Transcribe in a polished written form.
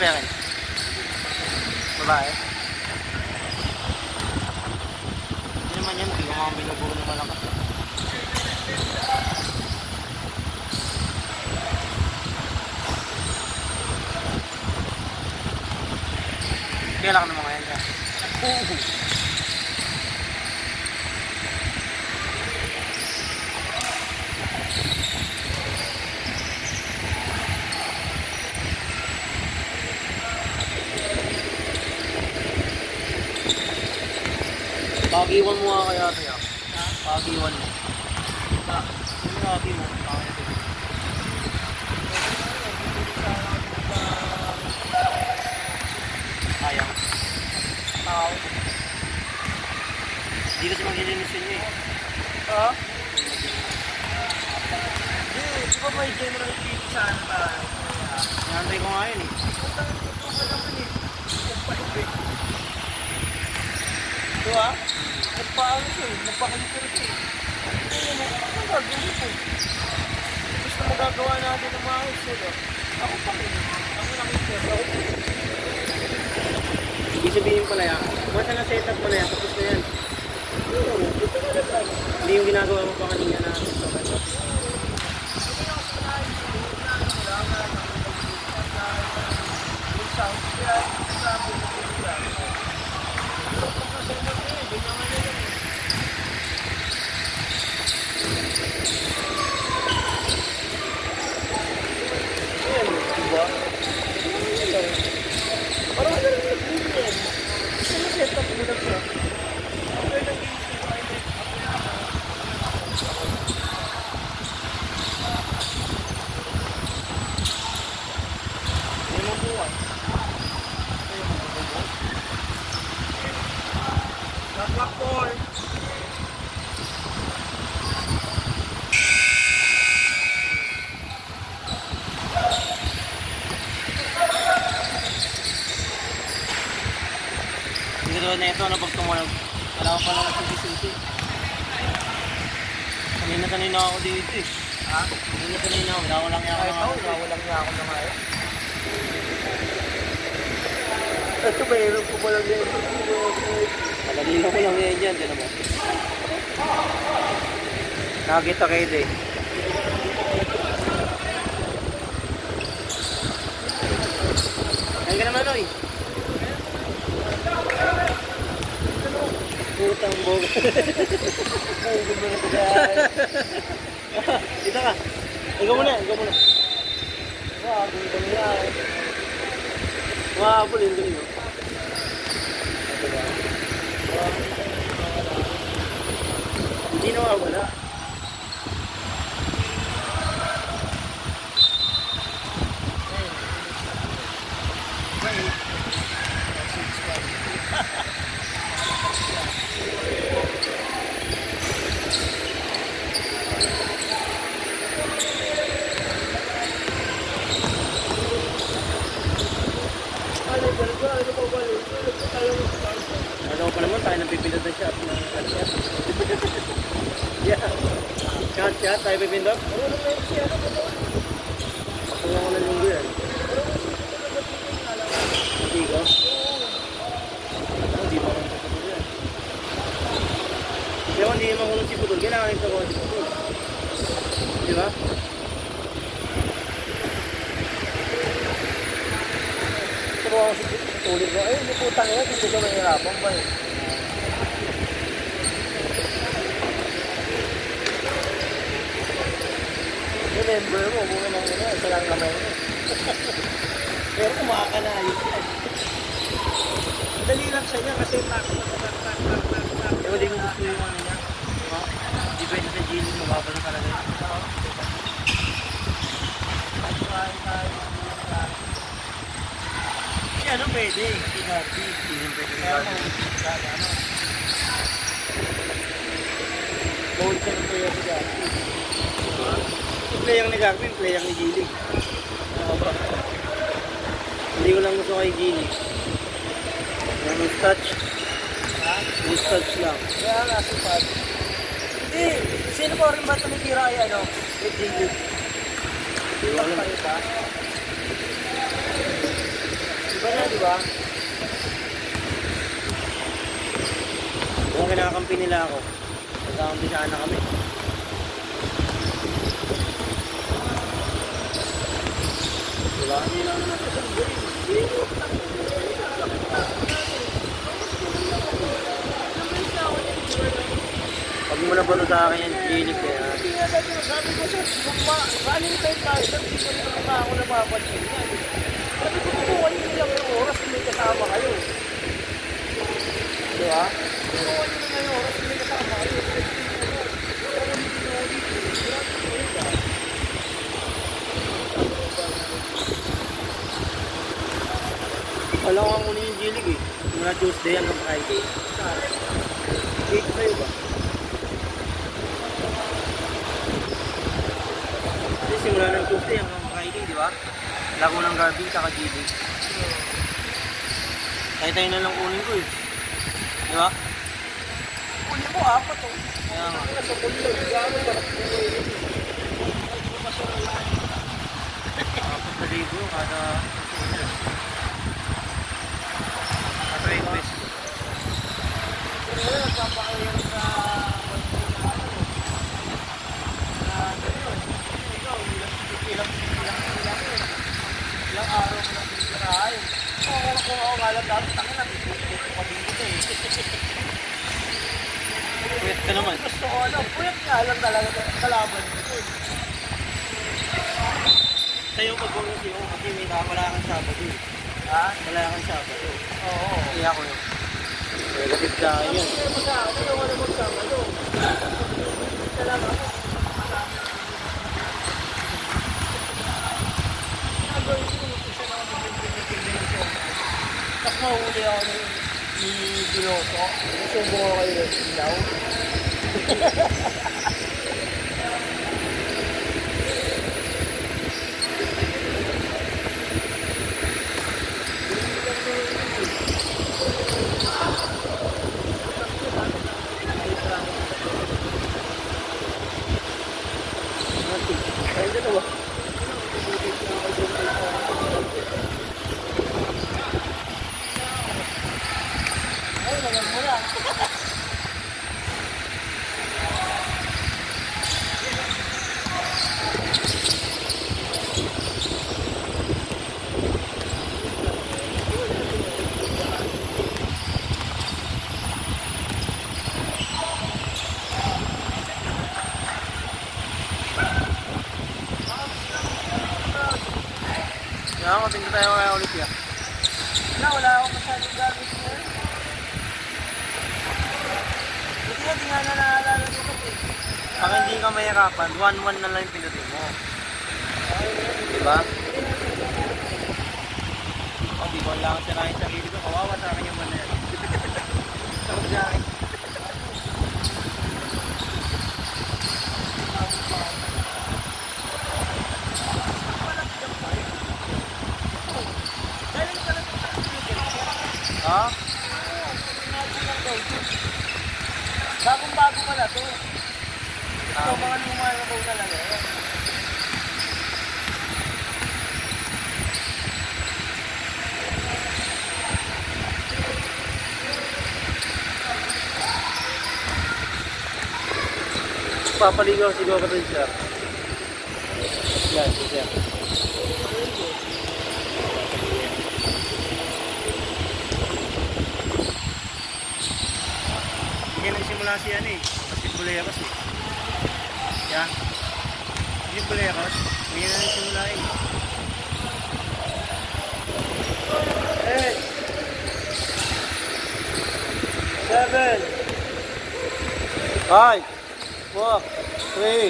Pekin? Babae? Hindi naman yan, hindi ko mga binuburo na malakas. Kaya lang naman ngayon yan. Pagiwan mo nga kaya ito yan. Pagiwan mo. Ano pagiwan mo? Ayaw. Tao. Hindi kasi maglilinis yun eh. Ha? Di ba may general cleaning sa ano ba? Nantay ko nga yun eh. Ito ha? Nagpaano siya eh. Nagpakalikir siya eh. Ano gagawin po? Gusto magagawa natin ng maayos eh. Ako pa rin. Ako nakikita. Ako pa rin. Ibig sabihin pala yan. Basta na setup mo na yan. Tapos na yan. Hindi yung ginagawa mo pa kanina na na ito na pag tumunog. Alam ko pa lang sa sisi. Kanina ako dito eh. Ha? Kanina ako. Nawalang niya ako. Nawalang niya ako na nga eh. Ito ba yun? Ko lang yan. Malalino ko lang yan dyan. Tiyan mo. Nakakita kayo din. Ayun ka naman oy. Putang boga. Boga mo na ito guys. Dito ka. Ikaw muna. Wow, ganda nila eh. Wow, pulin ko nyo. Hindi nawawala. Ano pa naman tayo napipindot na shot ng cut-shot. Yeah. Cut-shot tayo pipindot? Ako lang ko ng linggo yan. Hindi ko? Hindi pa rin sa putol yan. Kaya kung hindi mahulog si putol, kailangan ito ko si putol. Di ba? Ito ako si tuloy ko. Ay, hindi putang ina. Hindi ko mahirapan ba eh. Remember mo, buwan ng ina. Isa lang kamay mo. Pero kumakanayos yan. Dali lang siya niya kasi tak. Eh, hindi ko gusto yung ano niya. Hindi pwede sa gilid, mababal na talaga yun. Ano pwede? Hindi pwede sa gilid. Bawal siya ng player ni Garfield. Yung play ang ni Garfield, play ang ni Gilly. Hindi ko lang gusto kay Gilly. Yung moustache. Ha? Moustache lang. Kaya nga si Pad. Hindi. Sino po rin ba tumitira ay ano? With Gilly. Hindi ko alam. Iba? Iba na, di ba? Kung kinakampi nila ako, nagkakampi sana kami. Diba? Pag mo na sa akin yan, Jilik kaya. Hindi nga dati sabi ko siya, maaling tayo tayo, hindi ko naman ako napapansin yan. Sabi ko, kukuha niyo lang yung oras kung may kasama kayo. Di ba? Kukuha niyo lang yung oras kung may kasama kayo. Wala ko ang kunin yung Jilik eh. Mula Tuesday hanggang Friday. Date sa'yo ba? Kasi simula ng Tuesday hanggang Friday, di ba? Lako ng Garvey, saka Jilik. Tayo-tayo na lang kunin ko eh. Di ba? Kunin mo, apat o. Kaya nga. Nasa kunin, gano'n ba? Apat na libo kada request. Pero nagpapakayang sa ilang araw ko lang pinitirahay. Kung ako ngalan dati, tangin na, ito pa din ko eh. Puyat ka naman. Gusto ko puyat nga lang talaga kalaban ko eh. Sa'yo pag-gawin sa'yo kasi may wala kang Sabado eh. Ha? Wala kang Sabado. Oo. Kaya ako yun. Relative sa akin yun. Hindi mo sa akin, ano wala mo sa ano. Isa lang ako. Nagawin ko, isa lang ako bibigyan ko. Tapos mahuli ako ni Biloso. Sumbong ako kayo rin daw. Kaya ako, tingnan tayo kaya ulit yan. Wala akong masyadong gamit ngayon. Buti nga, di nga na naalala ko kasi. Pag hindi ka mayakapan, 1-1 na lang yung pinutin mo. Diba? O, di ba lang sirahin sa sarili ko, kawawa sa akin yung man na yan. Sarap sa akin. Ha? Bagong-bago pala to. Ito mga lumaya na daw talaga. Papaligaw siguro ka rin siya. Yan, siya. Hindi nagsimula siya eh. Basketball kasi. Yan. Basketball kasi. Hindi na nagsimula eh. 8 7 5 4 3